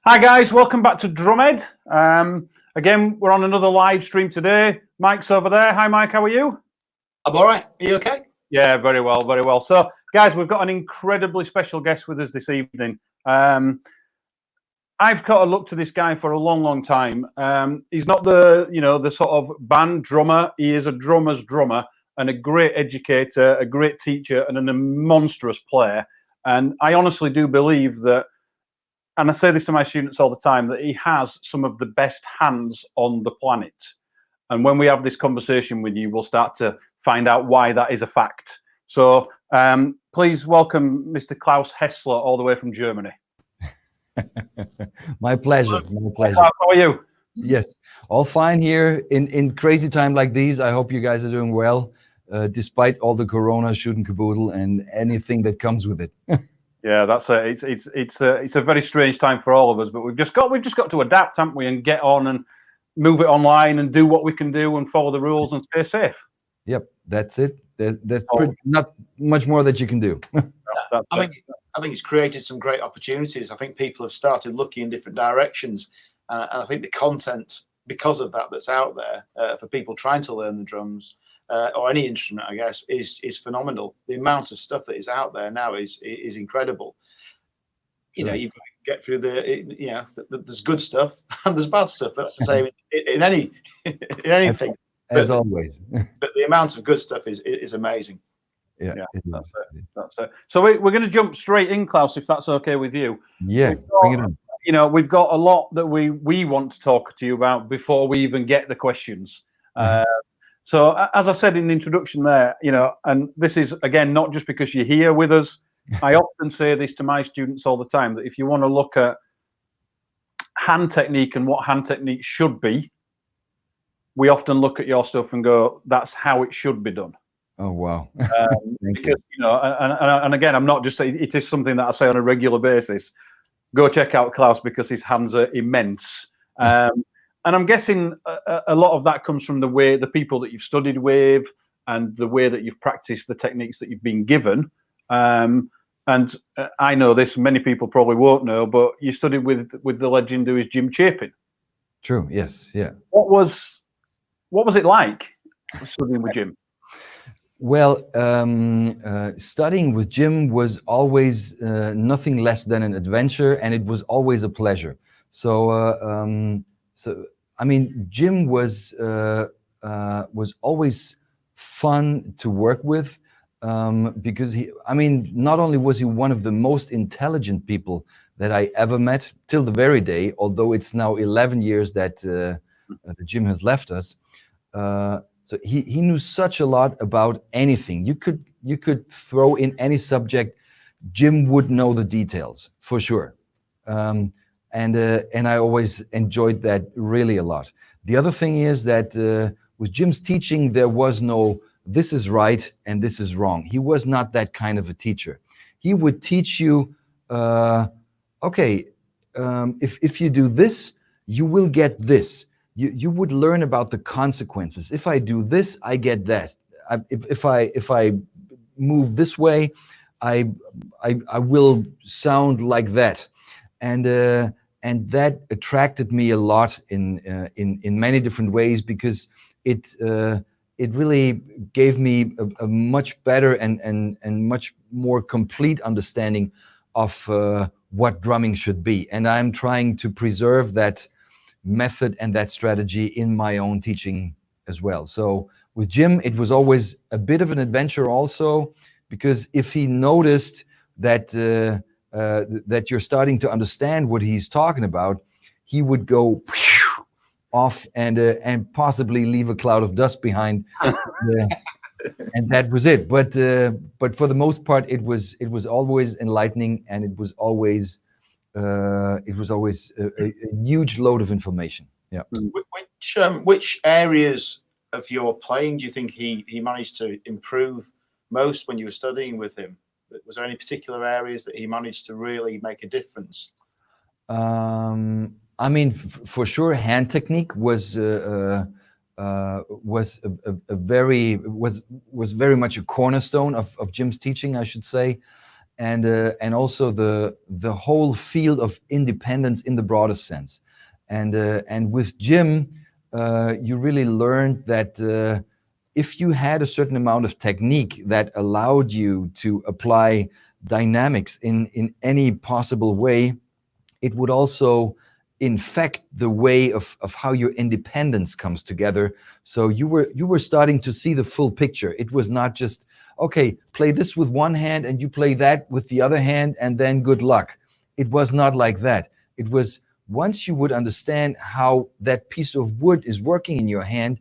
Hi guys, welcome back to Drumhead. Again, we're on another live stream today. Mike's over there. Hi Mike, how are you? I'm all right. Are you okay? Yeah, very well, very well. So guys, we've got an incredibly special guest with us this evening. I've got to look to this guy for a long time. He's not the sort of band drummer. He is a drummer's drummer and a great educator, a great teacher, and a monstrous player. And I honestly do believe that, and I say this to my students all the time, that he has some of the best hands on the planet. And when we have this conversation with you, we'll start to find out why that is a fact. So please welcome Mr. Klaus Hessler all the way from Germany. My pleasure. My pleasure. How are you? Yes, all fine here in crazy time like these. I hope you guys are doing well, despite all the corona shoot and caboodle and anything that comes with it. Yeah, that's it's a very strange time for all of us, but we've just got to adapt, haven't we, and get on and move it online and do what we can do and follow the rules and stay safe. Yep, that's it. There's not much more that you can do. I think it's created some great opportunities. I think people have started looking in different directions, and I think the content because of that's out there for people trying to learn the drums. Or any instrument, I guess, is phenomenal. The amount of stuff that is out there now is incredible. You know, you've got to get through there's good stuff and there's bad stuff, but that's the same in anything. As always. But the amount of good stuff is amazing. Yeah, that's it. So we're going to jump straight in, Klaus, if that's okay with you. Yeah, bring it on. You know, we've got a lot that we want to talk to you about before we even get the questions. So as I said in the introduction there, you know, and this is, again, not just because you're here with us. I often say this to my students all the time, that if you want to look at hand technique and what hand technique should be, we often look at your stuff and go, that's how it should be done. Oh, wow. Because, you know, and again, I'm not just saying, it is something that I say on a regular basis. Go check out Klaus because his hands are immense. And I'm guessing a lot of that comes from the people that you've studied with and the way that you've practiced the techniques that you've been given. And I know this, many people probably won't know, but you studied with the legend who is Jim Chapin. True, yes, yeah. What was it like studying with Jim? Well, studying with Jim was always nothing less than an adventure, and it was always a pleasure. So I mean, Jim was always fun to work with because not only was he one of the most intelligent people that I ever met till the very day, although it's now 11 years that Jim has left us. So he knew such a lot about anything. You could throw in any subject, Jim would know the details for sure. And I always enjoyed that really a lot. The other thing is that with Jim's teaching, there was no, this is right and this is wrong. He was not that kind of a teacher. He would teach you, okay, if you do this, you will get this. You would learn about the consequences. If I do this, I get that. If I move this way, I will sound like that. And that attracted me a lot in many different ways because it really gave me a much better and much more complete understanding of what drumming should be. And I'm trying to preserve that method and that strategy in my own teaching as well. So with Jim, it was always a bit of an adventure also, because if he noticed that that you're starting to understand what he's talking about, he would go off and possibly leave a cloud of dust behind, and that was it. But for the most part, it was always enlightening, and it was always a huge load of information. Yeah. Which areas of your playing do you think he managed to improve most when you were studying with him? Was there any particular areas that he managed to really make a difference? I mean, for sure, hand technique was very much a cornerstone of Jim's teaching, I should say. and also the whole field of independence in the broadest sense. And with Jim, you really learned that if you had a certain amount of technique that allowed you to apply dynamics in any possible way, it would also infect the way of how your independence comes together. So you were starting to see the full picture. It was not just, okay, play this with one hand and you play that with the other hand and then good luck. It was not like that. It was, once you would understand how that piece of wood is working in your hand,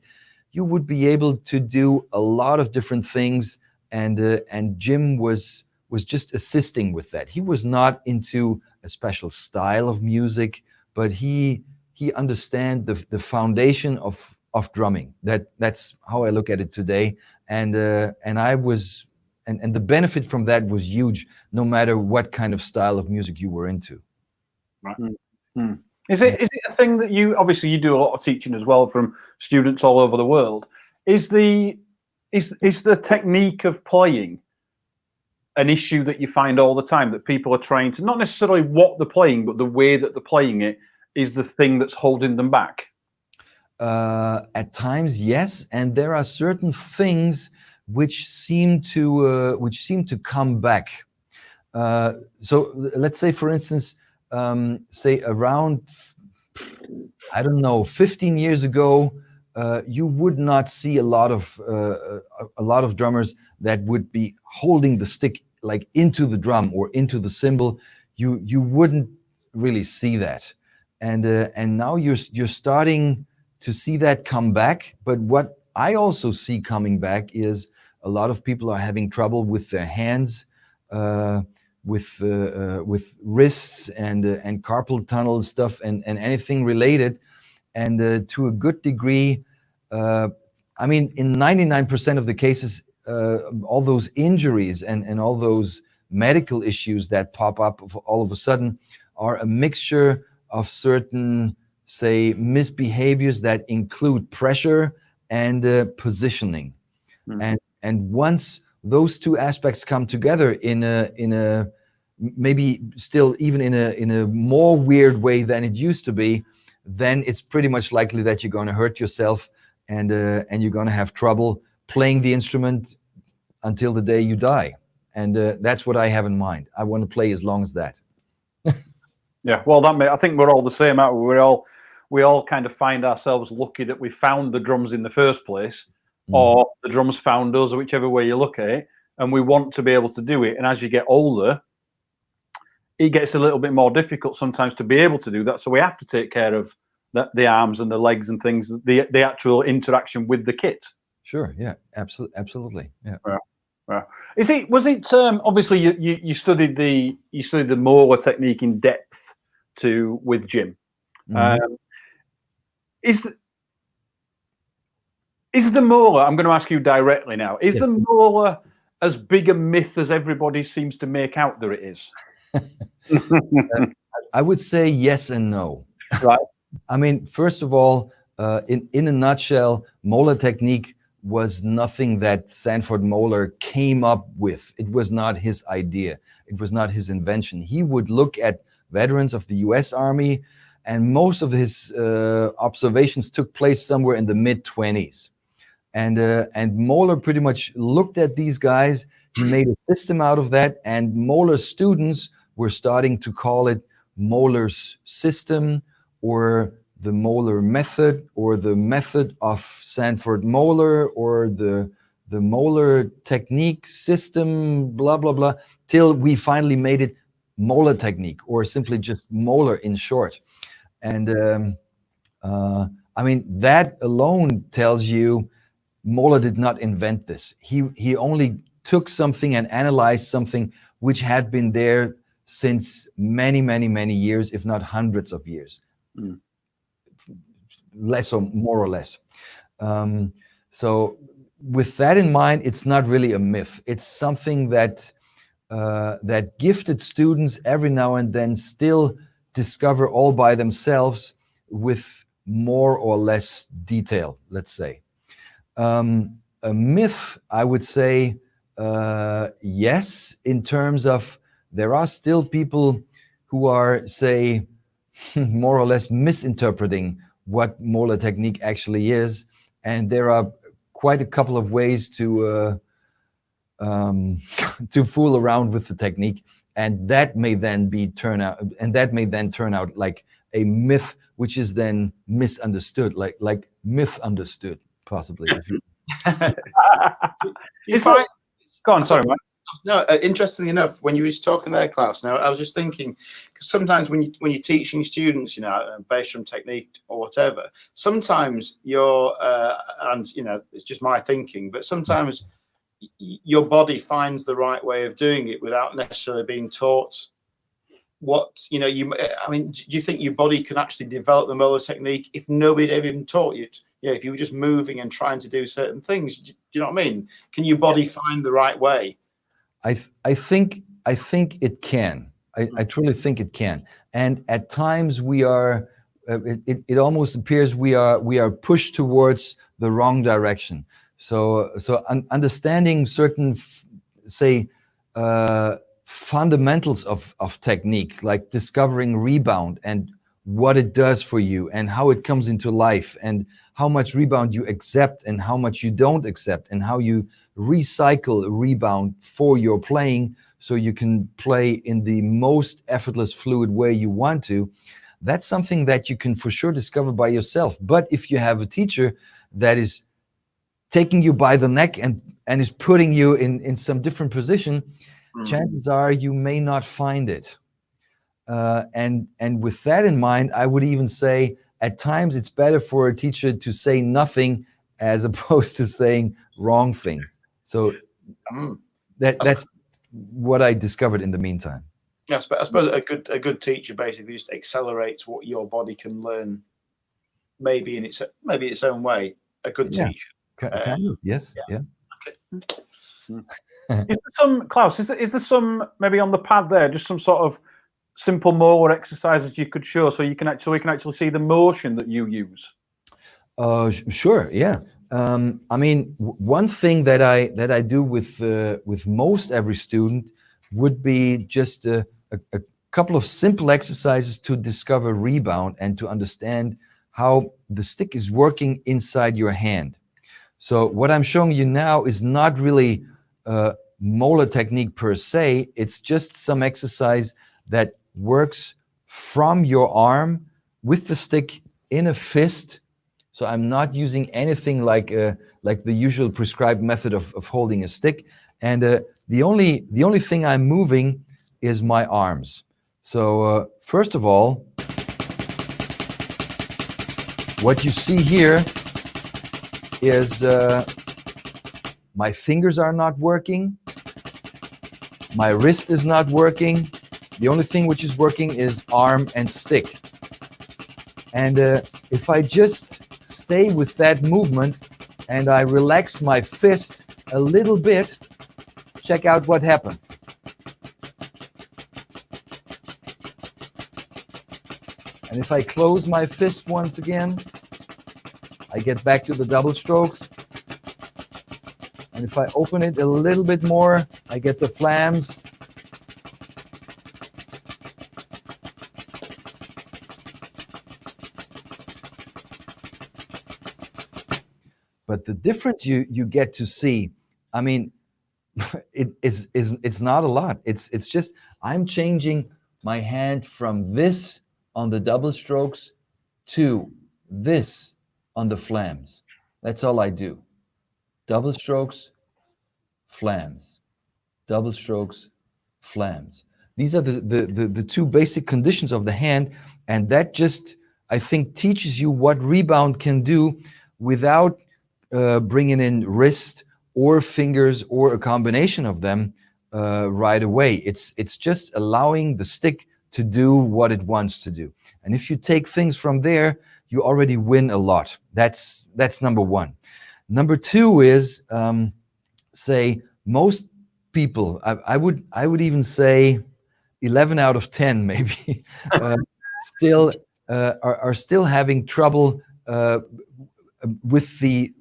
you would be able to do a lot of different things. And Jim was just assisting with that. He was not into a special style of music, but he understand the foundation of drumming. That's how I look at it today. And I was, and the benefit from that was huge, no matter what kind of style of music you were into. Right. Mm-hmm. Is it a thing that you, obviously you do a lot of teaching as well from students all over the world? Is the technique of playing an issue that you find all the time, that people are trying to, not necessarily what they're playing, but the way that they're playing it is the thing that's holding them back? At times, yes, and there are certain things which seem to come back. So let's say, for instance, say around, I don't know, 15 years ago, you would not see a lot of drummers that would be holding the stick like into the drum or into the cymbal. You wouldn't really see that, and now you're starting to see that come back. But what I also see coming back is a lot of people are having trouble with their hands, with wrists and carpal tunnel stuff and anything related. And to a good degree, I mean, in 99% of the cases, all those injuries and all those medical issues that pop up all of a sudden are a mixture of certain, say, misbehaviors that include pressure and positioning. Mm. And once those two aspects come together in a maybe still even in a more weird way than it used to be, then it's pretty much likely that you're going to hurt yourself and you're going to have trouble playing the instrument until the day you die. And that's what I have in mind. I want to play as long as that. Yeah, well, I think we're all the same, aren't we? We all kind of find ourselves lucky that we found the drums in the first place, or the drums found us, whichever way you look at it, and we want to be able to do it. And as you get older, it gets a little bit more difficult sometimes to be able to do that. So we have to take care of the arms and the legs and things, the actual interaction with the kit. Sure. Yeah. Absolutely. Yeah. Yeah. Was it obviously you studied the Moeller technique in depth with Jim. Mm-hmm. Is the Moeller, I'm going to ask you directly now, is the Moeller as big a myth as everybody seems to make out that it is? I would say yes and no. Right. I mean, first of all, in a nutshell, Moeller technique was nothing that Sanford Moeller came up with. It was not his idea. It was not his invention. He would look at veterans of the US Army, and most of his observations took place somewhere in the mid-20s. And Moeller pretty much looked at these guys. He made a system out of that, and Moeller's students were starting to call it Moeller's system, or the Moeller method, or the method of Sanford Moeller, or the Moeller technique system, blah, blah, blah, till we finally made it Moeller technique, or simply just Moeller in short. And I mean, that alone tells you Moeller did not invent this. He only took something and analyzed something which had been there since many, many, many years, if not hundreds of years. Mm. Less or more or less. So with that in mind, it's not really a myth. It's something that that gifted students every now and then still discover all by themselves with more or less detail, let's say. A myth, I would say, yes, in terms of there are still people who are, say, more or less misinterpreting what molar technique actually is, and there are quite a couple of ways to to fool around with the technique, and that may then turn out like a myth, which is then misunderstood, like myth understood, possibly. Go on, sorry, Mike. No, interestingly enough, when you was talking there, Klaus, now I was just thinking, because sometimes when you're teaching students, based on technique or whatever, sometimes you're, and it's just my thinking, but sometimes your body finds the right way of doing it without necessarily being taught what, I mean, do you think your body can actually develop the molar technique if nobody had even taught you? If you were just moving and trying to do certain things, do you know what I mean? Can your body find the right way? I think it can. I truly think it can. And at times we are. It almost appears we are pushed towards the wrong direction. So understanding certain, say, fundamentals of technique, like discovering rebound and what it does for you and how it comes into life and how much rebound you accept and how much you don't accept and how you recycle rebound for your playing so you can play in the most effortless, fluid way you want to. That's something that you can for sure discover by yourself. But if you have a teacher that is taking you by the neck and is putting you in some different position, chances are you may not find it. And with that in mind, I would even say at times it's better for a teacher to say nothing as opposed to saying wrong things. So that's what I discovered in the meantime. Yes, but I suppose a good teacher basically just accelerates what your body can learn, maybe in its own way. A good teacher. Yes. Yeah. Okay. Is there some, Klaus? Is there some maybe on the pad there, just some sort of simple molar exercises you could show, so we can actually see the motion that you use? Sure. Yeah. I mean, one thing that I do with most every student would be just a couple of simple exercises to discover rebound and to understand how the stick is working inside your hand. So what I'm showing you now is not really molar technique per se. It's just some exercise that works from your arm with the stick in a fist. So I'm not using anything like the usual prescribed method of holding a stick. And the only thing I'm moving is my arms. So first of all, what you see here is my fingers are not working. My wrist is not working. The only thing which is working is arm and stick. And if I just stay with that movement and I relax my fist a little bit, check out what happens. And if I close my fist once again, I get back to the double strokes. And if I open it a little bit more, I get the flams. But the difference you get to see, I mean, it's not a lot. It's just I'm changing my hand from this on the double strokes to this on the flams. That's all I do. Double strokes, flams. Double strokes, flams. These are the two basic conditions of the hand, and that just, I think, teaches you what rebound can do without bringing in wrist or fingers or a combination of them right away. It's just allowing the stick to do what it wants to do. And if you take things from there, you already win a lot. That's number one. Number two is, say, most people, I would even say 11 out of 10 maybe, still are still having trouble with the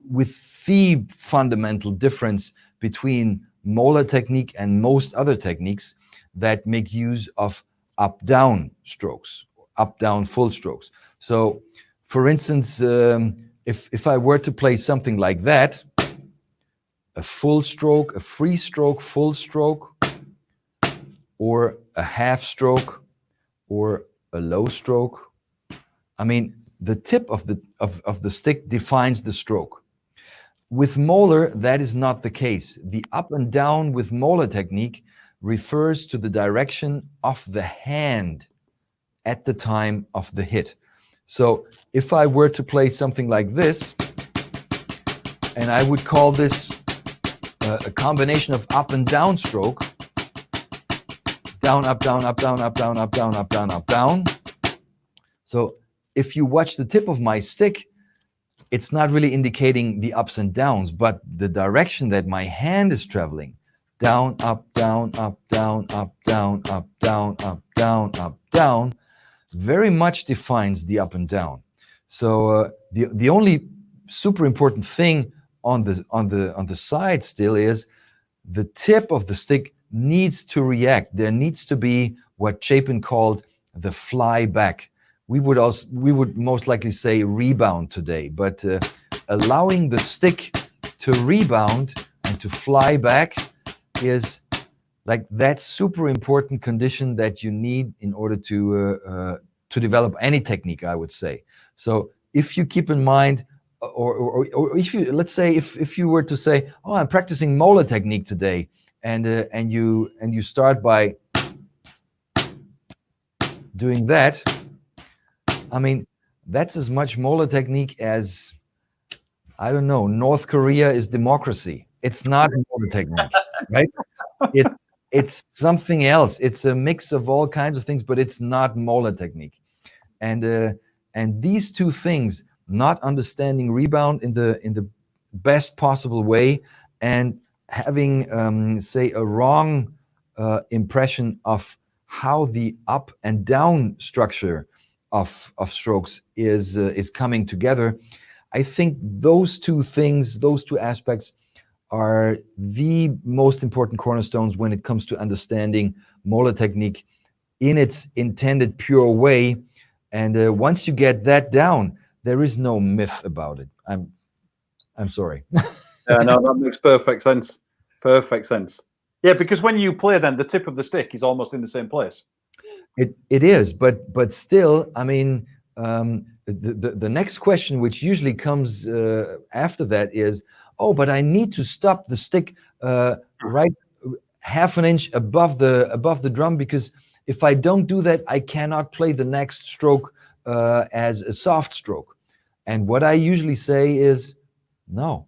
fundamental difference between molar technique and most other techniques. that make use of up-down strokes, up-down full strokes. So, for instance, if I were to play something like that, a full stroke, a free stroke, full stroke, or a half stroke, or a low stroke, I mean, the tip of the stick defines the stroke. With Moeller, that is not the case. The up and down with Moeller technique refers to the direction of the hand at the time of the hit. So if I were to play something like this, and I would call this a combination of up and down stroke, down, up, down, up, down, up, down, up, down, up, down, up, down. So if you watch the tip of my stick, it's not really indicating the ups and downs, but the direction that my hand is traveling, down, up, down, up, down, up, down, up, down, up, down, up, down, very much defines the up and down. So the only super important thing on the side still is the tip of the stick needs to react. There needs to be what Chapin called the fly back. We would most likely say rebound today, but allowing the stick to rebound and to fly back is like that super important condition that you need in order to develop any technique, I would say. So if you keep in mind, or if you, let's say, if you were to say, oh, I'm practicing Moeller technique today, and you start by doing that, I mean, that's as much Moeller technique as, I don't know, North Korea is democracy. It's not Moeller technique, right? It's something else. It's a mix of all kinds of things, but it's not Moeller technique. And these two things, not understanding rebound in the best possible way, and having say a wrong impression of how the up and down structure of strokes is coming together. I think those two things, those two aspects, are the most important cornerstones when it comes to understanding Moeller technique in its intended pure way. And once you get that down, there is no myth about it. I'm sorry. Yeah, no, that makes perfect sense. Perfect sense. Yeah, because when you play, then the tip of the stick is almost in the same place. It is, but still, I mean, the next question, which usually comes after that, is, oh, but I need to stop the stick right half an inch above the drum, because if I don't do that, I cannot play the next stroke as a soft stroke. And what I usually say is, no.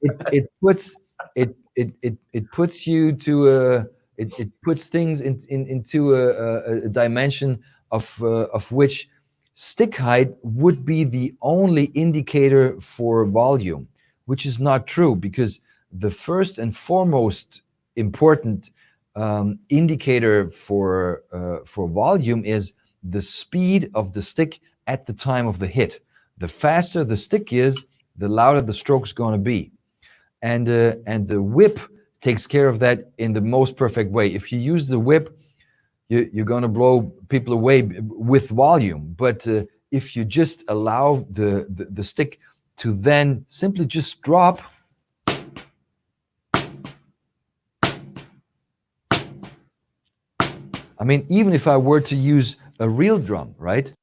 it puts you to it puts things into a dimension of which stick height would be the only indicator for volume, which is not true, because the first and foremost important indicator for volume is the speed of the stick at the time of the hit. The faster the stick is, the louder the stroke's going to be, and the whip takes care of that in the most perfect way. If you use the whip, you're going to blow people away with volume. But if you just allow the stick to then simply just drop, I mean, even if I were to use a real drum, right?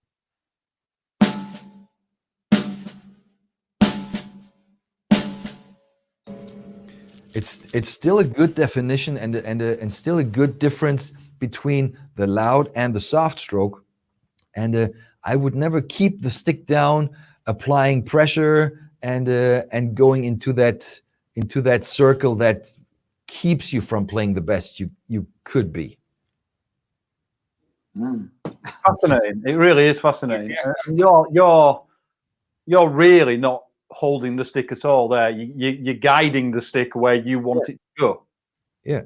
It's still a good definition and still a good difference between the loud and the soft stroke. And I would never keep the stick down, applying pressure and going into that circle that keeps you from playing the best you could be. Fascinating. It really is fascinating. You're really not holding the stick at all there. You're guiding the stick where you want it to go. Yeah.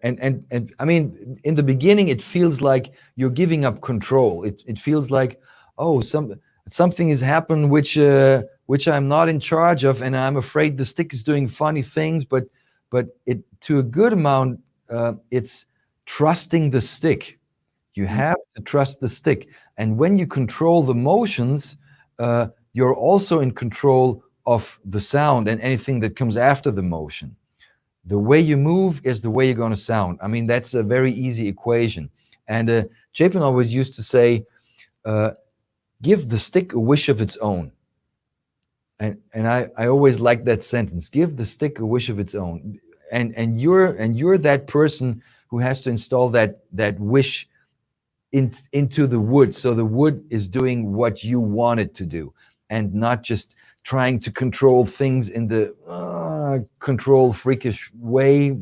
And I mean, in the beginning, it feels like you're giving up control. It feels like, oh, something has happened which I'm not in charge of, and I'm afraid the stick is doing funny things. But but it to a good amount, it's trusting the stick. You have to trust the stick, and when you control the motions, you're also in control of the sound and anything that comes after the motion. The way you move is the way you're going to sound. I mean, that's a very easy equation. And Chapin always used to say, give the stick a wish of its own. And I always like that sentence, give the stick a wish of its own. And you're that person who has to install that wish into the wood, so the wood is doing what you want it to do, and not just trying to control things in the control freakish way.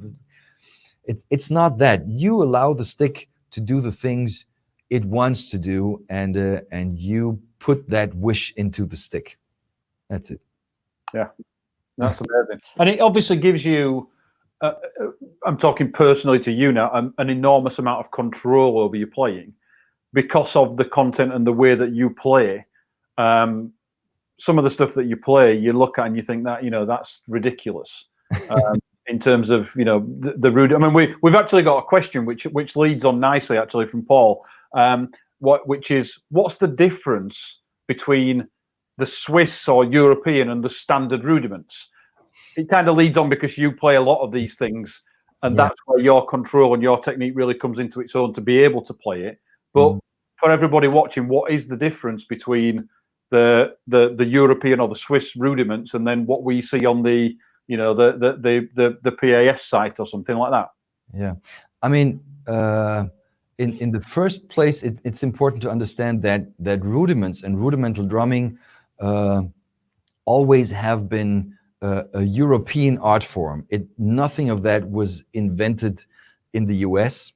It's not that. You allow the stick to do the things it wants to do, and you put that wish into the stick. That's it. Yeah, that's amazing. And it obviously gives you, I'm talking personally to you now, an enormous amount of control over your playing because of the content and the way that you play. Some of the stuff that you play, you look at and you think that, that's ridiculous. In terms of, the rude. I mean, we've actually got a question which leads on nicely actually from Paul, which is, what's the difference between the Swiss or European and the standard rudiments? It kind of leads on because you play a lot of these things, and that's where your control and your technique really comes into its own to be able to play it. But for everybody watching, what is the difference between the European or the Swiss rudiments and then what we see on the the PAS site or something like that? Yeah, I mean, in the first place, it's important to understand that rudiments and rudimental drumming always have been a European art form. Nothing of that was invented in the US.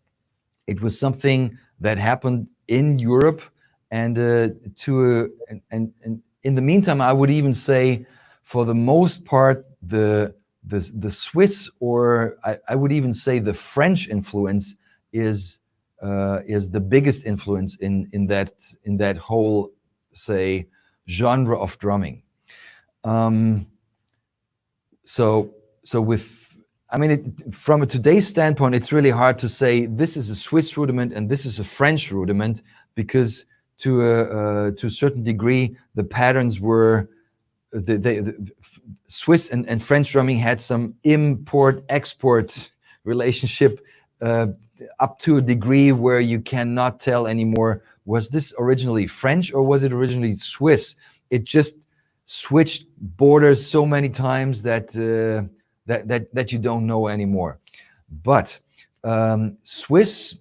It was something that happened in Europe, and in the meantime, I would even say, for the most part, the Swiss, or I would even say the French influence is the biggest influence in that whole, say, genre of drumming. So from a today's standpoint, it's really hard to say this is a Swiss rudiment and this is a French rudiment, because to a certain degree, the patterns were the Swiss and French drumming had some import-export relationship up to a degree where you cannot tell anymore, was this originally French or was it originally Swiss? It just switched borders so many times that you don't know anymore. But Swiss,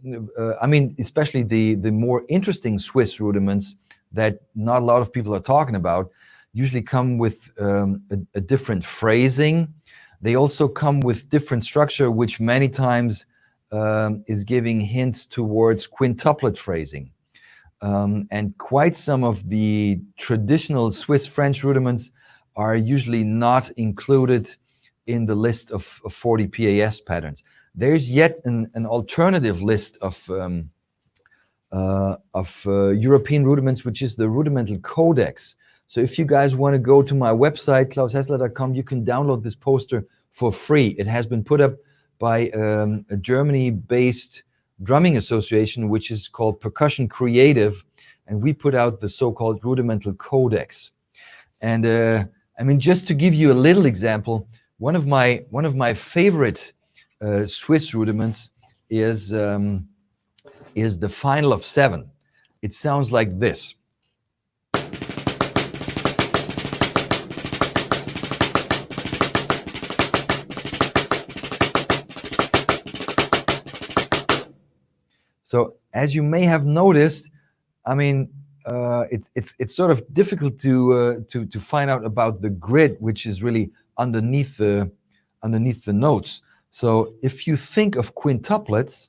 especially the more interesting Swiss rudiments that not a lot of people are talking about, usually come with a different phrasing. They also come with different structure, which many times is giving hints towards quintuplet phrasing. And quite some of the traditional Swiss French rudiments are usually not included in the list of 40 PAS patterns. There's yet an alternative list of European rudiments, which is the Rudimental Codex. So if you guys want to go to my website, klaushessler.com, you can download this poster for free. It has been put up by a Germany-based drumming association, which is called Percussion Creative, and we put out the so-called Rudimental Codex. And just to give you a little example, one of my favorite Swiss rudiments is the final of 7. It sounds like this. So as you may have noticed, it's sort of difficult to find out about the grid, which is really underneath the notes. So if you think of quintuplets,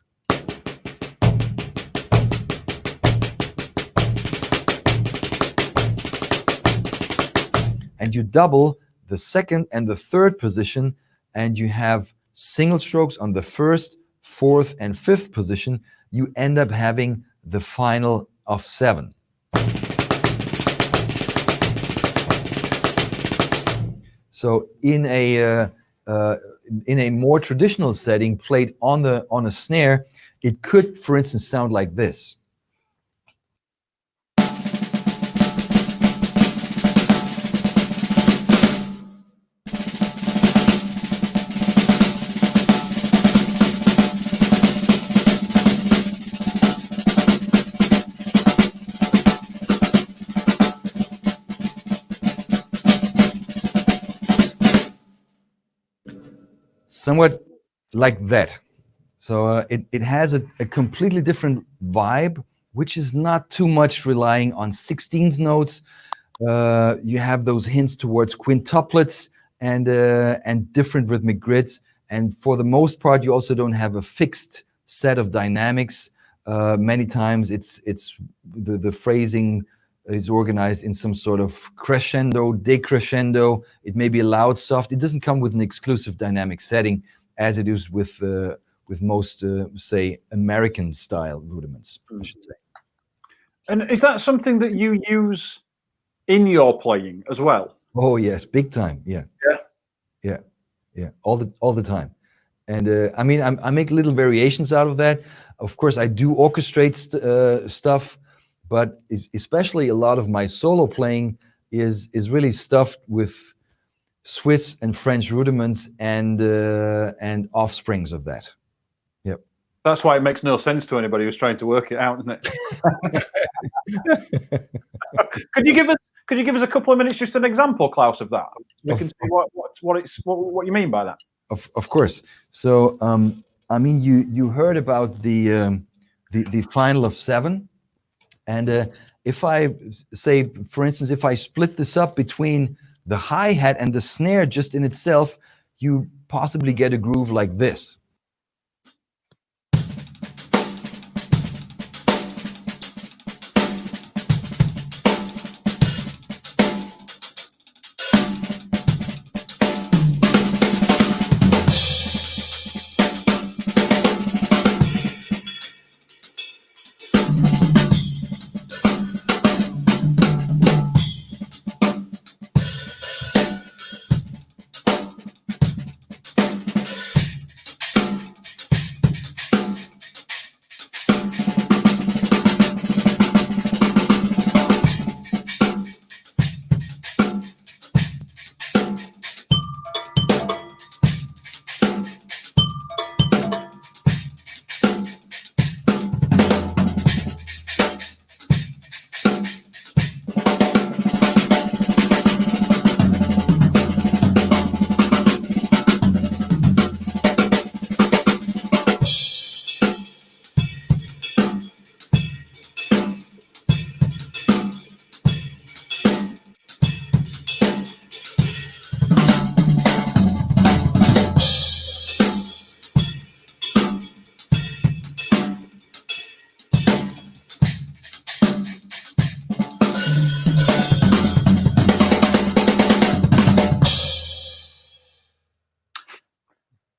and you double the second and the third position, and you have single strokes on the first, fourth, and fifth position, you end up having the final of 7. So in a in a more traditional setting, played on a snare, it could, for instance, sound like this. Somewhat like that. So it has a completely different vibe, which is not too much relying on 16th notes. You have those hints towards quintuplets and different rhythmic grids. And for the most part, you also don't have a fixed set of dynamics. Many times it's the phrasing is organized in some sort of crescendo, decrescendo. It may be loud, soft. It doesn't come with an exclusive dynamic setting as it is with most, say, American style rudiments, I should say. And is that something that you use in your playing as well? Oh yes, big time. Yeah. All the time. And I mean, I make little variations out of that. Of course, I do orchestrate stuff, but especially a lot of my solo playing is really stuffed with Swiss and French rudiments and offsprings of that. Yep. That's why it makes no sense to anybody who's trying to work it out, isn't it? Could you give us a couple of minutes, just an example, Klaus, of that? We can see what you mean by that. Of course. So I mean, you heard about the final of 7, and if I say, for instance, if I split this up between the hi-hat and the snare just in itself, you possibly get a groove like this.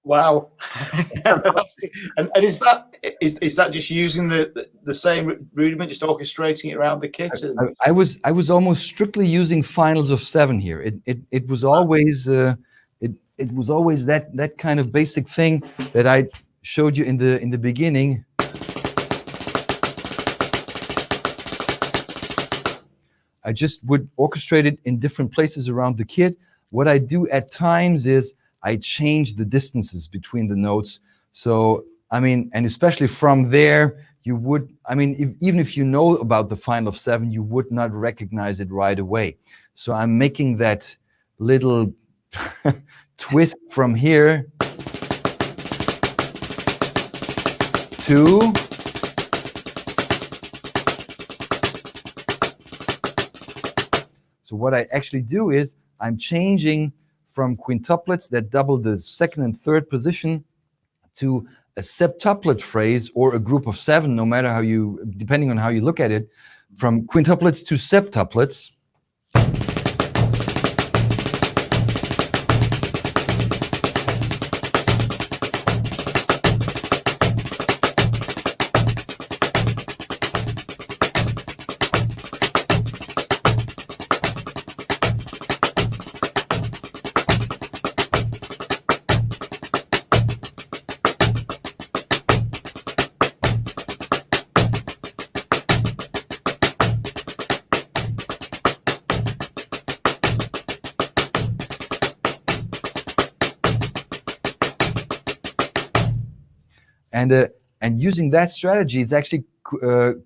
Wow. and is that just using the same rudiment, just orchestrating it around the kit? I was almost strictly using finals of 7 here. It was always it was always that kind of basic thing that I showed you in the beginning. I just would orchestrate it in different places around the kit. What I do at times is I change the distances between the notes. So, I mean, and especially from there, you would, I mean, even if you know about the final of 7, you would not recognize it right away. So I'm making that little twist from here to so what I actually do is I'm changing from quintuplets that double the 2nd and 3rd position to a septuplet phrase or a group of 7, no matter how you, depending on how you look at it, from quintuplets to septuplets. And using that strategy, it's actually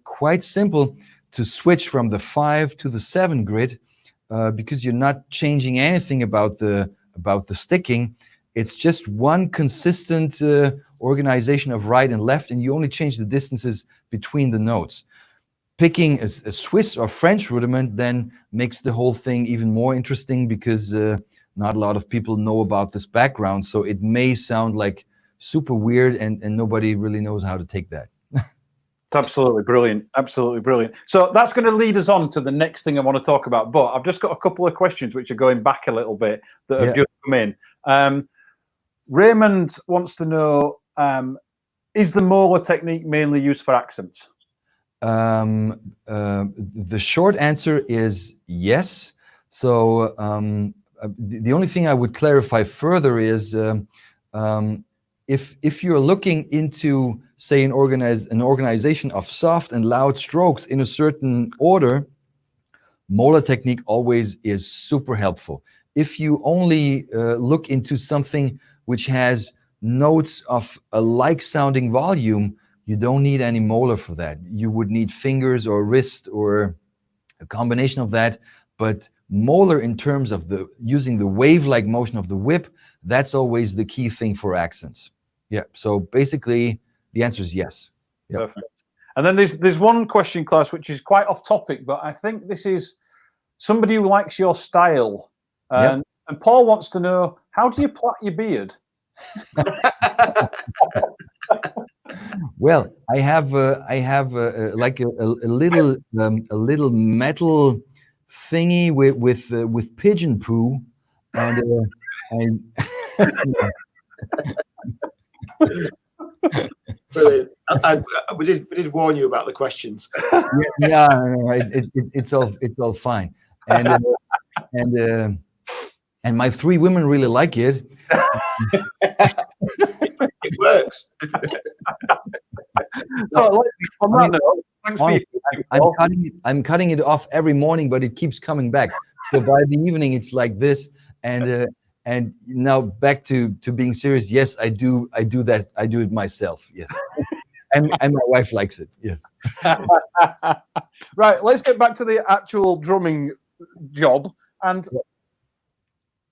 quite simple to switch from the 5 to the 7 grid, because you're not changing anything about the sticking. It's just one consistent organization of right and left, and you only change the distances between the notes. Picking a Swiss or French rudiment then makes the whole thing even more interesting, because not a lot of people know about this background, so it may sound like super weird, and nobody really knows how to take that. Absolutely brilliant. Absolutely brilliant. So that's going to lead us on to the next thing I want to talk about. But I've just got a couple of questions which are going back a little bit that have just come in. Raymond wants to know, is the molar technique mainly used for accents? The short answer is yes. So the only thing I would clarify further is if you're looking into, say, an organization of soft and loud strokes in a certain order, molar technique always is super helpful. If you only look into something which has notes of a like-sounding volume, you don't need any molar for that. You would need fingers or wrist or a combination of that. But molar, in terms of using the wave-like motion of the whip, that's always the key thing for accents. Yeah, so basically the answer is yes. Yep. Perfect. And then there's one question, Klaus, which is quite off topic, but I think this is somebody who likes your style. And Paul wants to know, how do you plait your beard? Well, I have like a little metal thingy with pigeon poo, and Brilliant. We did warn you about the questions. It's all fine, and my 3 women really like it. It works. So, on that note, thanks for your I'm cutting it off every morning, but it keeps coming back. So by the evening, it's like this. And now back to being serious. Yes, I do that. I do it myself. Yes, and my wife likes it. Yes. Right. Let's get back to the actual drumming job. And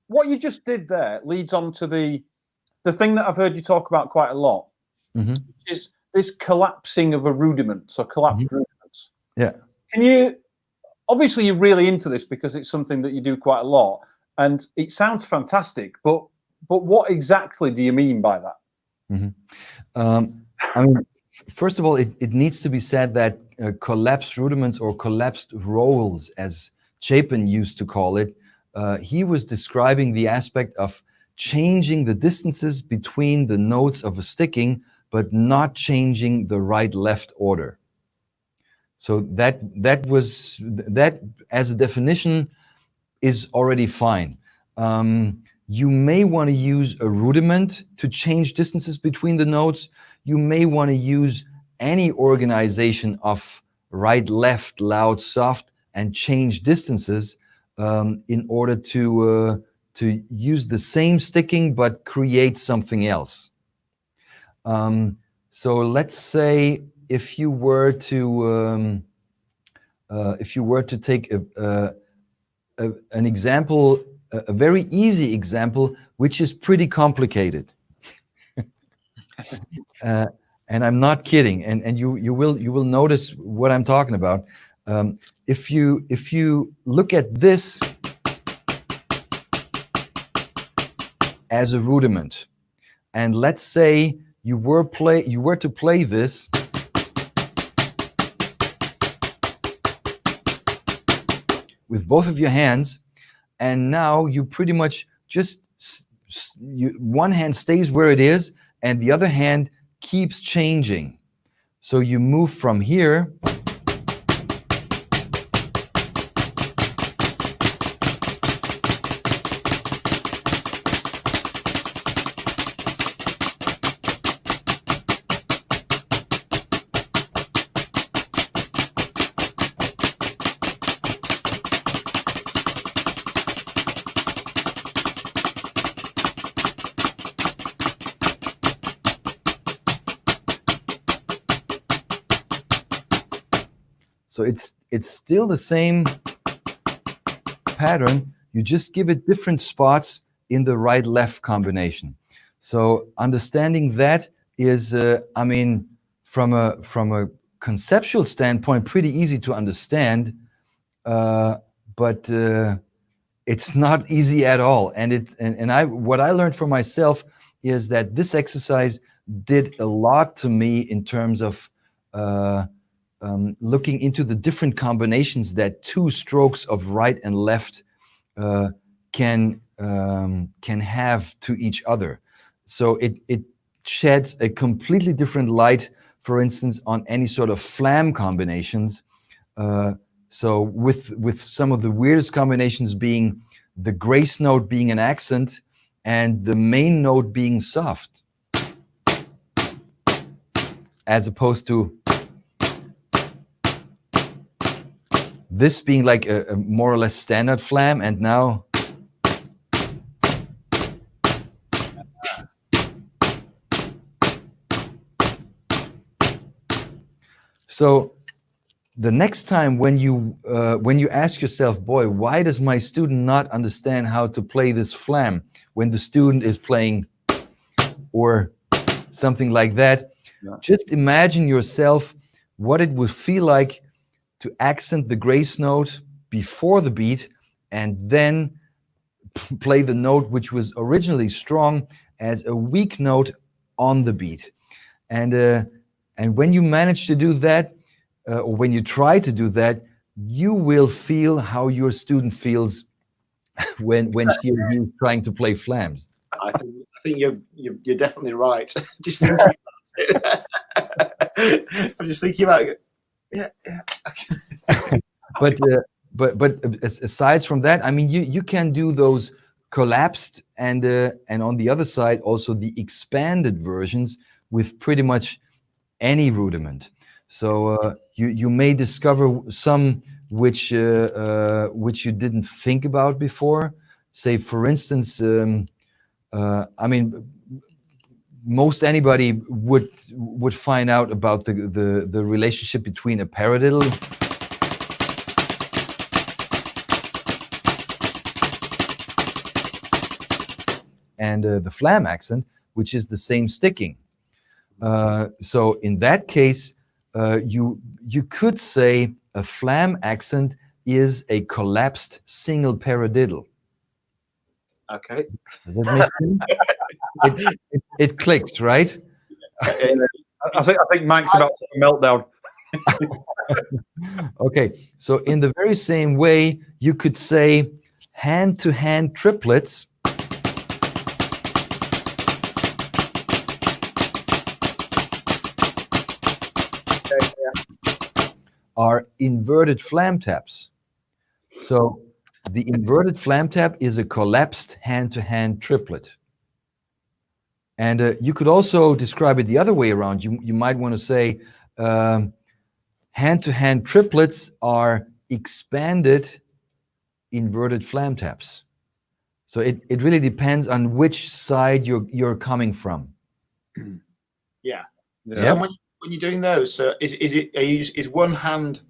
what you just did there leads on to the thing that I've heard you talk about quite a lot, which is this collapsing of a rudiment, so collapsed rudiments. Yeah. Can you? Obviously, you're really into this because it's something that you do quite a lot. And it sounds fantastic, but what exactly do you mean by that? I mean, first of all, it needs to be said that collapsed rudiments, or collapsed rolls, as Chapin used to call it, he was describing the aspect of changing the distances between the notes of a sticking, but not changing the right-left order. So that as a definition is already fine. You may want to use a rudiment to change distances between the notes. You may want to use any organization of right, left, loud, soft, and change distances in order to use the same sticking but create something else. So let's say if you were to take an example, a very easy example, which is pretty complicated, and I'm not kidding, and you will notice what I'm talking about. If you look at this as a rudiment, and let's say you were to play this with both of your hands, and now you pretty much just one hand stays where it is and the other hand keeps changing. So you move from here So it's still the same pattern. You just give it different spots in the right-left combination. So understanding that is, I mean, from a conceptual standpoint, pretty easy to understand, but it's not easy at all. And what I learned for myself is that this exercise did a lot to me in terms of looking into the different combinations that two strokes of right and left can have to each other. So it sheds a completely different light, for instance, on any sort of flam combinations. So with some of the weirdest combinations being the grace note being an accent and the main note being soft, as opposed to this being like a more or less standard flam, and now so the next time when you ask yourself, boy, why does my student not understand how to play this flam when the student is playing or something like that, just imagine yourself what it would feel like to accent the grace note before the beat and then play the note which was originally strong as a weak note on the beat. And when you manage to do that, or when you try to do that, you will feel how your student feels when she or he is trying to play flams. I think you're definitely right. Just thinking about it. I'm just thinking about it. Yeah. But aside from that, I mean, you can do those collapsed and on the other side also the expanded versions with pretty much any rudiment. So you may discover some which you didn't think about before. Say, for instance, I mean, most anybody would find out about the relationship between a paradiddle and the flam accent, which is the same sticking. So in that case, you could say a flam accent is a collapsed single paradiddle. Okay. Does that make sense? It clicks, right? I think Mike's about to have a meltdown. Okay, so in the very same way, you could say hand-to-hand triplets are inverted flam taps. So the inverted flam tap is a collapsed hand-to-hand triplet. And you could also describe it the other way around. You might want to say hand-to-hand triplets are expanded inverted flam taps. So it really depends on which side you're coming from. Yeah. Yeah. So when you're doing those, is one hand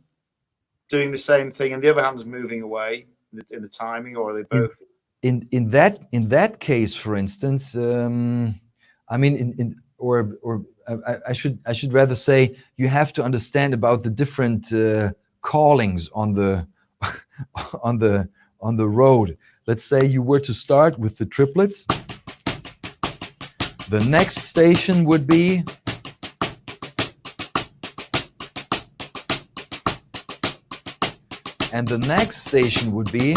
doing the same thing and the other hand's moving away in the timing, or are they both? In that case, for instance, I mean, I should rather say you have to understand about the different callings on the on the road. Let's say you were to start with the triplets. The next station would be and the next station would be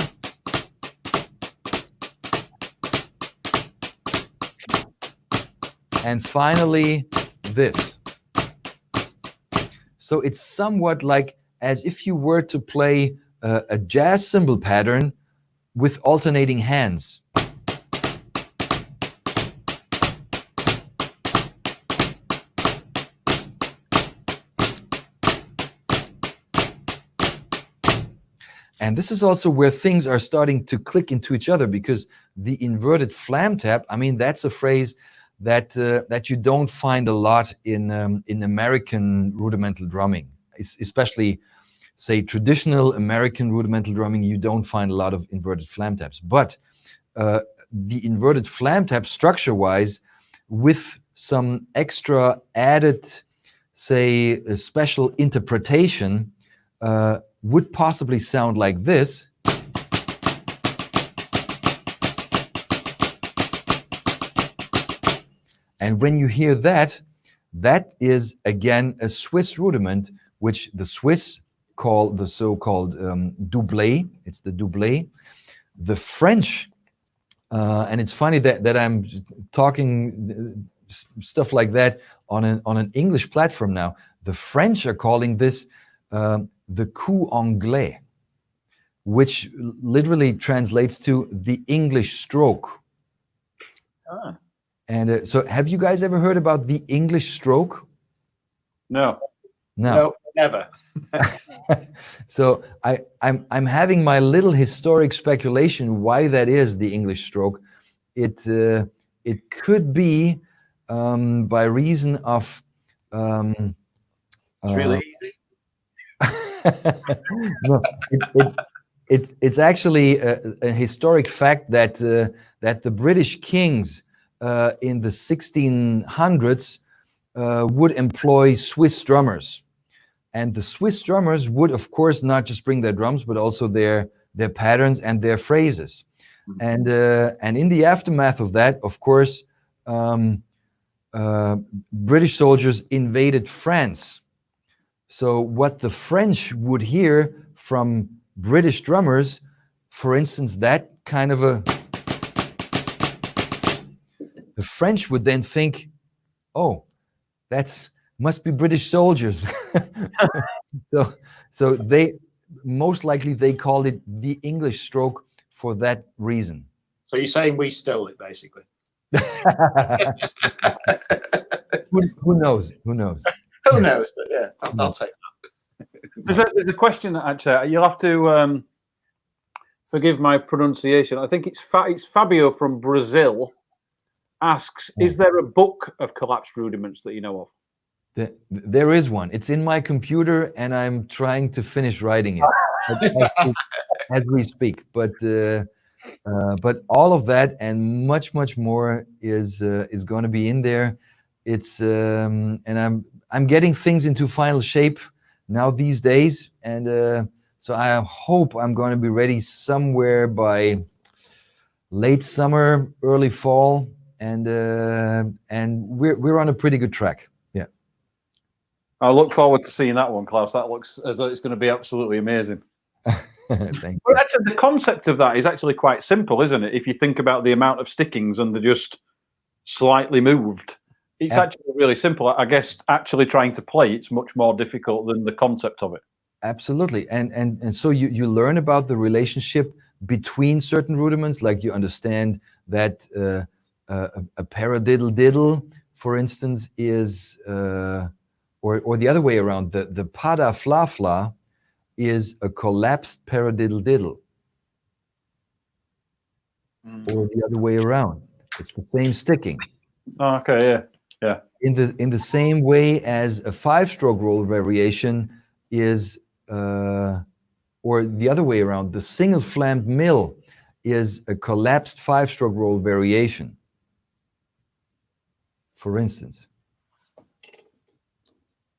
and finally this. So it's somewhat like as if you were to play a jazz cymbal pattern with alternating hands. And this is also where things are starting to click into each other, because the inverted flam tap, I mean, that's a phrase that that you don't find a lot in American rudimental drumming, especially say, traditional American rudimental drumming, you don't find a lot of inverted flam taps. But the inverted flam tap, structure-wise, with some extra added, say, a special interpretation, would possibly sound like this. And when you hear that, that is again a Swiss rudiment, which the Swiss call the so-called doublé. It's the doublé. The French, and it's funny that I'm talking stuff like that on an English platform now. The French are calling this the coup anglais, which literally translates to the English stroke. Ah. And so, have you guys ever heard about the English stroke? No. No, never. So I'm having my little historic speculation why that is the English stroke. It could be by reason of It's really easy. no, it's actually a historic fact that that the British kings in the 1600s would employ Swiss drummers, and the Swiss drummers would, of course, not just bring their drums, but also their patterns and their phrases. Mm-hmm. And in the aftermath of that, of course, British soldiers invaded France. So what the French would hear from British drummers, for instance, that kind of the French would then think, oh, that's must be British soldiers. so they most likely they called it the English stroke for that reason. So you're saying we stole it, basically? Who knows? Who knows? Who knows? But yeah, I'll take that. There's a question actually. You'll have to forgive my pronunciation. I think it's Fabio from Brazil. Asks, is there a book of collapsed rudiments that you know of? There is one. It's in my computer, and I'm trying to finish writing it as we speak. But all of that and much more is going to be in there. It's and I'm getting things into final shape now these days, and so I hope I'm going to be ready somewhere by late summer, early fall. And we're on a pretty good track. Yeah. I look forward to seeing that one, Klaus. That looks as though it's going to be absolutely amazing. Thank you. But actually, the concept of that is actually quite simple, isn't it? If you think about the amount of stickings and they're just slightly moved, it's actually really simple. I guess actually trying to play it's much more difficult than the concept of it. Absolutely, and so you learn about the relationship between certain rudiments, like you understand that. A paradiddle diddle, for instance, is or the other way around. The pada fla fla is a collapsed paradiddle diddle, or the other way around. It's the same sticking. Oh, okay, yeah. In the same way as a 5-stroke roll variation is, or the other way around. The single flammed mill is a collapsed 5-stroke roll variation. For instance,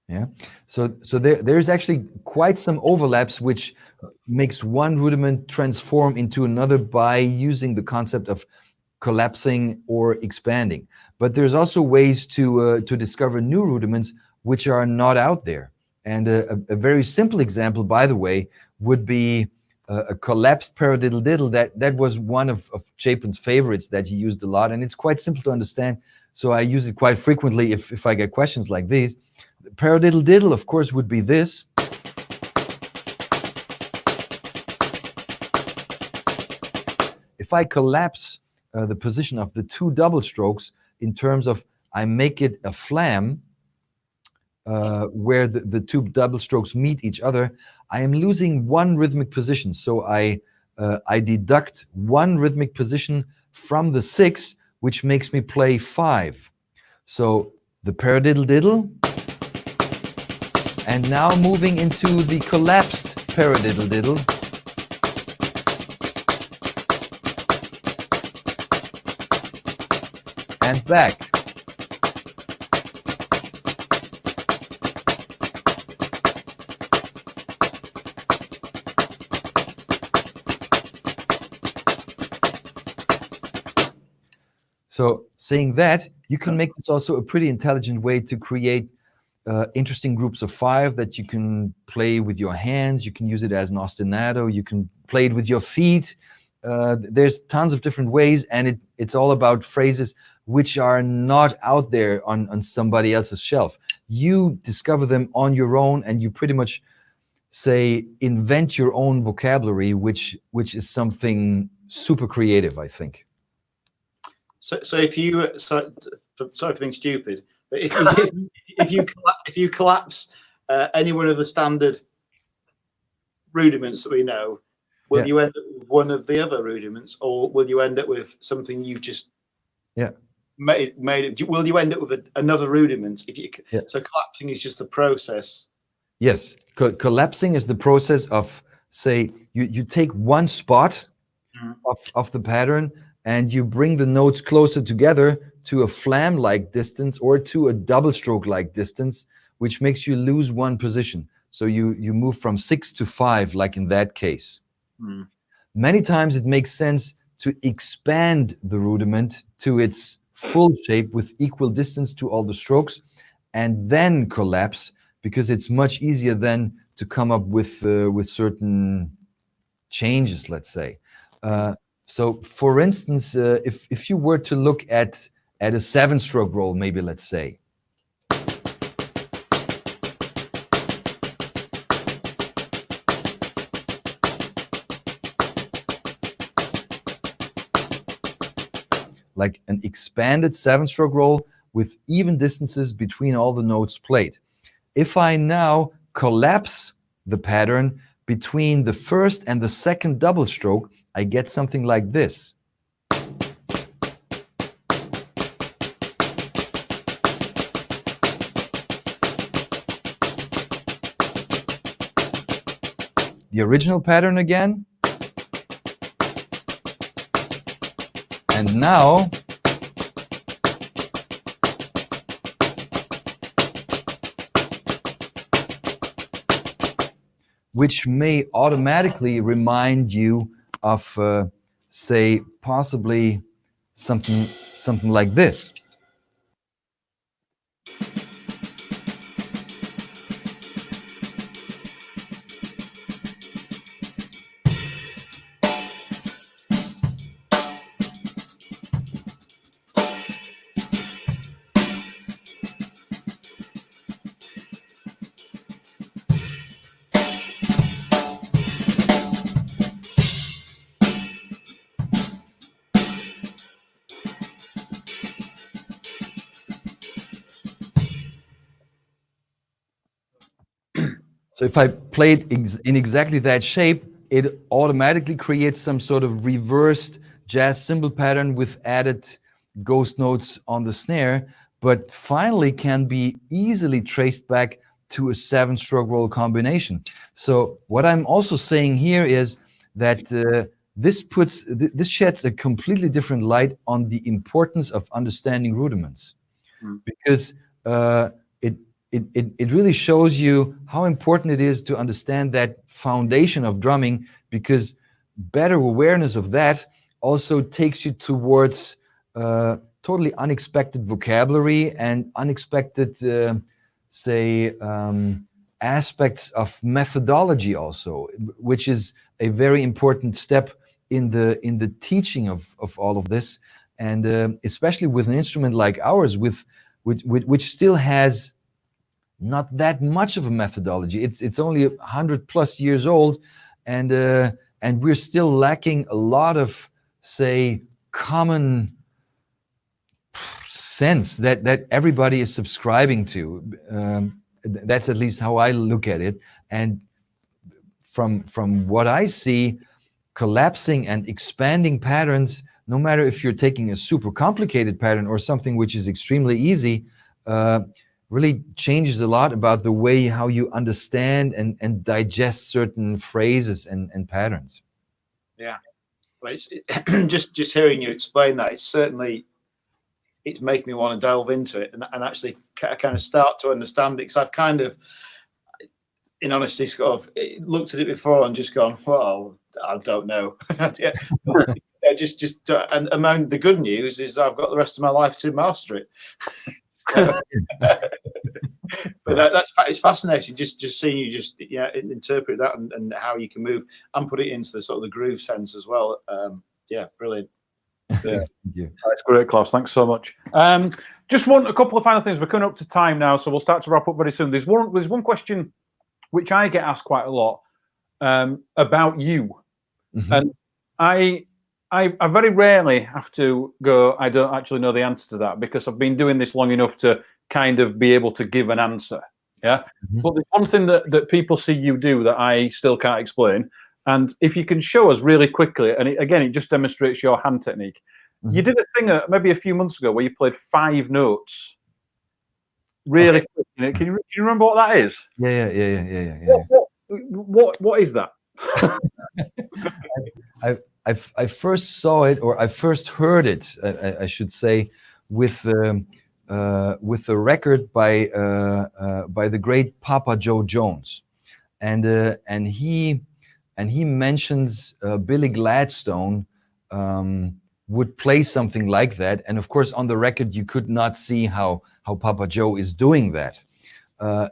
yeah. So there's actually quite some overlaps, which makes one rudiment transform into another by using the concept of collapsing or expanding. But there's also ways to discover new rudiments which are not out there. And a very simple example, by the way, would be a collapsed paradiddle diddle. That was one of Chapin's favorites that he used a lot, and it's quite simple to understand. So I use it quite frequently if I get questions like these. The paradiddle diddle, of course, would be this. If I collapse the position of the 2 double strokes in terms of I make it a flam, where the 2 double strokes meet each other, I am losing 1 rhythmic position. So I deduct 1 rhythmic position from the 6, which makes me play 5. So the paradiddle diddle And now moving into the collapsed Paradiddle Diddle. And back. So saying that, you can make this also a pretty intelligent way to create interesting groups of 5 that you can play with your hands. You can use it as an ostinato. You can play it with your feet. There's tons of different ways, and it's all about phrases which are not out there on somebody else's shelf. You discover them on your own, and you pretty much say invent your own vocabulary, which is something super creative, I think. So if you sorry for being stupid, but if you collapse any one of the standard rudiments that we know, will you end up with one of the other rudiments, or will you end up with something you just made? Will you end up with another rudiment? If you so collapsing is just the process. Yes, collapsing is the process of, say, you take one spot of the pattern and you bring the notes closer together to a flam-like distance or to a double stroke-like distance, which makes you lose one position. So you move from 6 to 5, like in that case. Many times it makes sense to expand the rudiment to its full shape with equal distance to all the strokes, and then collapse, because it's much easier then to come up with certain changes, let's say. So for instance, if you were to look at a 7-stroke roll, maybe, let's say, like an expanded 7-stroke roll with even distances between all the notes played. If I now collapse the pattern between the first and the second double stroke, I get something like this. The original pattern again. And now which may automatically remind you of, say, possibly something like this. So if I play it in exactly that shape, it automatically creates some sort of reversed jazz cymbal pattern with added ghost notes on the snare, but finally can be easily traced back to a 7-stroke roll combination. So what I'm also saying here is that this sheds a completely different light on the importance of understanding rudiments, because it really shows you how important it is to understand that foundation of drumming, because better awareness of that also takes you towards totally unexpected vocabulary and unexpected, say, aspects of methodology also, which is a very important step in the teaching of all of this. And especially with an instrument like ours, which still has not that much of a methodology. It's only 100+ years old, and we're still lacking a lot of, say, common sense that everybody is subscribing to. That's at least how I look at it. And from what I see, collapsing and expanding patterns, no matter if you're taking a super complicated pattern or something which is extremely easy, really changes a lot about the way how you understand and digest certain phrases and patterns. Yeah, well, just hearing you explain that, it's making me want to delve into it and actually kind of start to understand it, because I've kind of, in honesty, sort of looked at it before and just gone, well, I don't know. Yeah. And among the good news is I've got the rest of my life to master it. But it's fascinating just seeing you interpret that and how you can move and put it into the sort of the groove sense as well. Yeah, brilliant. Yeah, that's great, Klaus. Thanks so much. Just a couple of final things. We're coming up to time now, so we'll start to wrap up very soon. There's one question which I get asked quite a lot about you, and I very rarely have to go, I don't actually know the answer to that, because I've been doing this long enough to kind of be able to give an answer. Yeah. But there's one thing that people see you do that I still can't explain. And if you can show us really quickly, and it just demonstrates your hand technique. You did a thing maybe a few months ago where you played 5 notes really quick. Can you remember what that is? Yeah. What is that? I first saw it, or I first heard it, I should say, with the record by the great Papa Joe Jones, and he mentions Billy Gladstone would play something like that, and of course on the record you could not see how Papa Joe is doing that.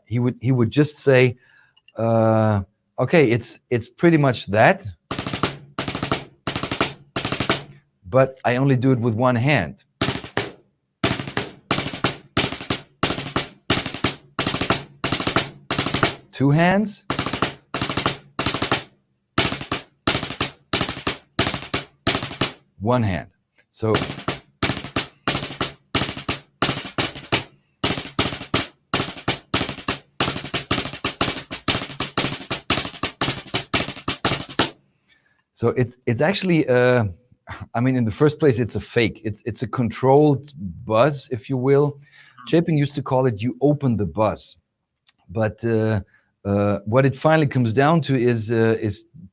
He would just say, okay, it's pretty much that, but I only do it with one hand. Two hands. One hand. So it's actually I mean, in the first place, it's a fake. It's a controlled buzz, if you will. Chapin used to call it "you open the buzz," but what it finally comes down to is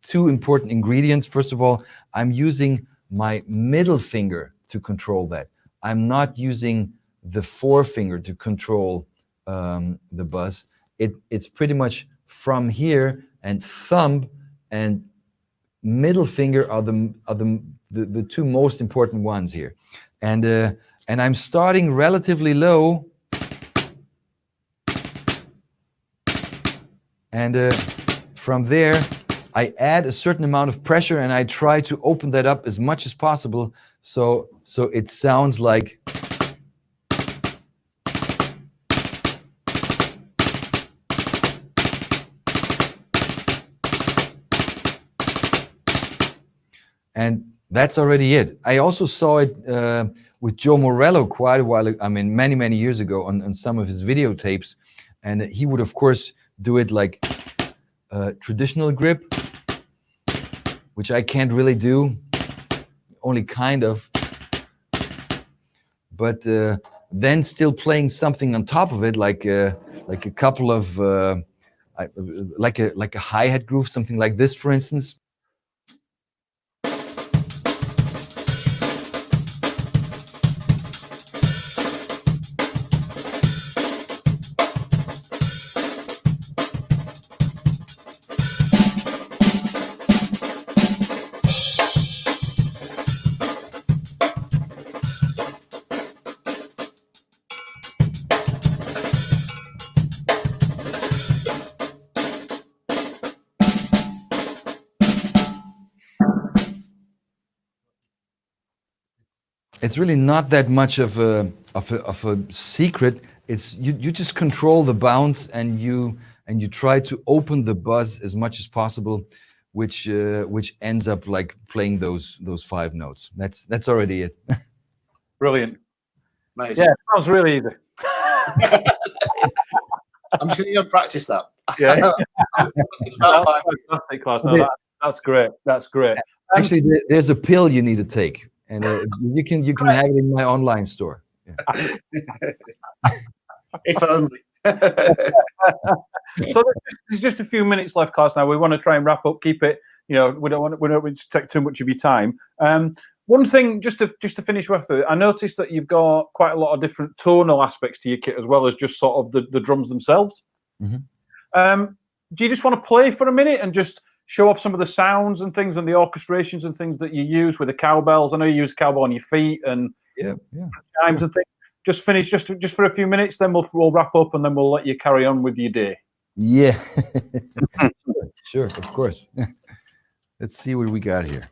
2 important ingredients. First of all, I'm using my middle finger to control that. I'm not using the forefinger to control the buzz. It's pretty much from here, and thumb and middle finger are the 2 most important ones here, and I'm starting relatively low, and from there I add a certain amount of pressure, and I try to open that up as much as possible, so it sounds like. And that's already it. I also saw it with Joe Morello quite a while, I mean, many years ago on some of his videotapes. And he would, of course, do it like traditional grip, which I can't really do, only kind of. But then still playing something on top of it, like a couple of, like a hi-hat groove, something like this, for instance. It's really not that much of a secret. It's you just control the bounce, and you try to open the buzz as much as possible, which ends up like playing those 5 notes. That's already it. Brilliant. Nice. Yeah, sounds really easy. I'm just going to practice that. Yeah. Fantastic, Klaus. No, that's great. That's great. Actually, there's a pill you need to take, and you can have it in my online store. Yeah. If only. So there's just a few minutes left, Klaus. Now we want to try and wrap up. Keep it. We don't want to take too much of your time. One thing, just to finish with, I noticed that you've got quite a lot of different tonal aspects to your kit, as well as just sort of the drums themselves. Mm-hmm. Do you just want to play for a minute and just show off some of the sounds and things and the orchestrations and things that you use with the cowbells? I know you use cowbell on your feet and chimes and things. Just finish just for a few minutes, then we'll wrap up and then we'll let you carry on with your day. Yeah, sure, of course. Let's see what we got here.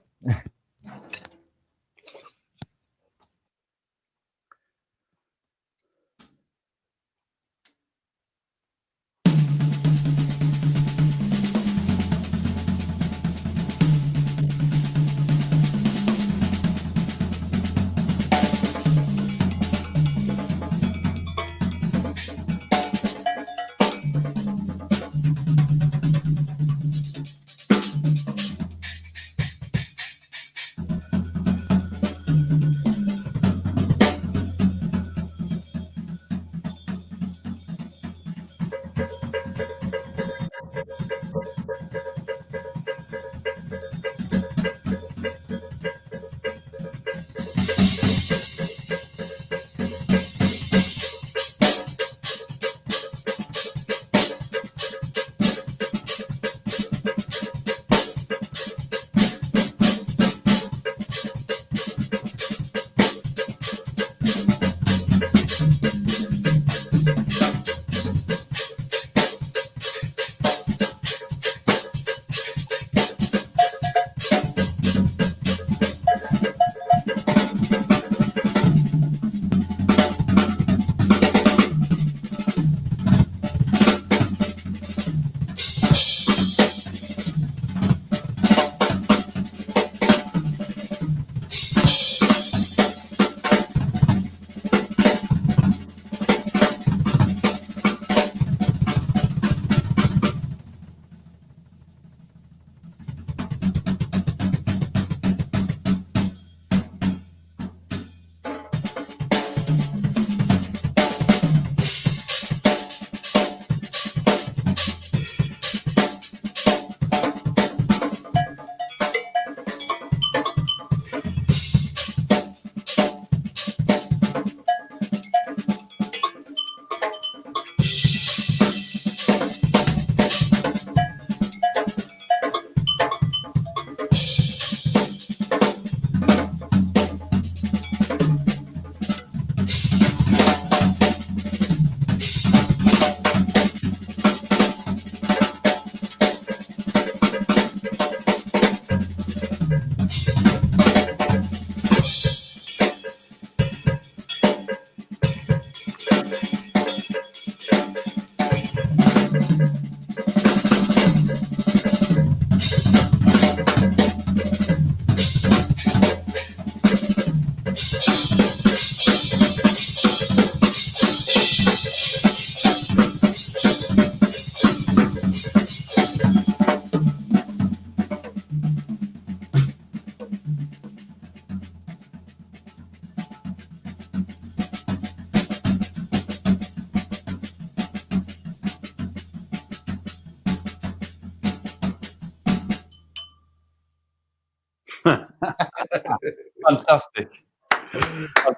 Fantastic.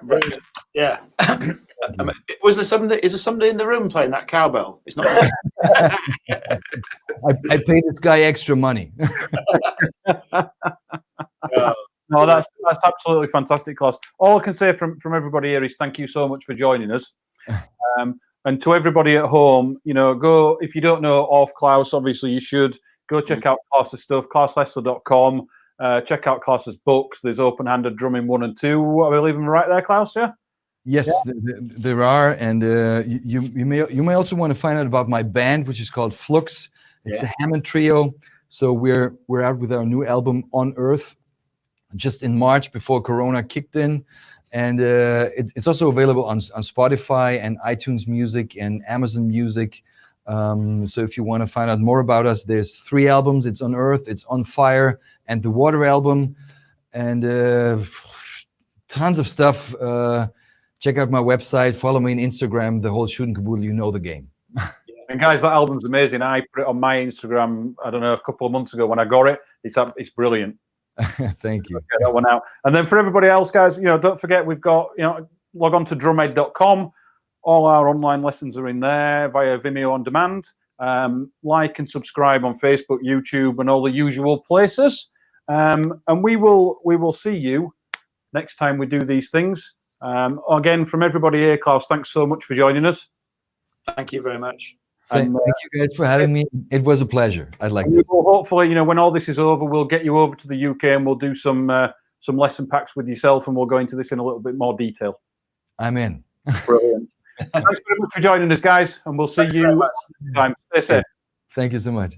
Brilliant. Yeah. Is there somebody in the room playing that cowbell? It's not. I pay this guy extra money. No, that's absolutely fantastic, Klaus. All I can say from everybody here is thank you so much for joining us. And to everybody at home, go, if you don't know of Klaus, obviously you should go check out Klaus's stuff, KlausHessler.com. Check out Klaus's books. There's Open-Handed Drumming 1 and 2. I believe I'm right there, Klaus, yeah? Yes, there are, and you may also want to find out about my band, which is called Flux. It's a Hammond trio. So we're out with our new album On Earth, just in March before Corona kicked in, and it's also available on Spotify and iTunes Music and Amazon Music. So if you want to find out more about us, there's 3 albums. It's On Earth, it's On Fire, and the Water album, and tons of stuff. check out my website, follow me on Instagram, the whole shooting caboodle, you know the game. And guys, that album's amazing. I put it on my Instagram, I don't know, a couple of months ago when I got it. It's brilliant. Thank you. Get that one out. And then for everybody else, guys, don't forget we've got, log on to drumhead.com. All our online lessons are in there via Vimeo on demand. Like and subscribe on Facebook, YouTube, and all the usual places. And we will see you next time we do these things. Again, from everybody here, Klaus, thanks so much for joining us. Thank you very much. Thank you guys for having me. It was a pleasure. I'd like to. Hopefully, when all this is over, we'll get you over to the UK and we'll do some lesson packs with yourself, and we'll go into this in a little bit more detail. I'm in. Brilliant. Thanks very much for joining us, guys, and we'll see you next time. Stay safe. Thank you so much.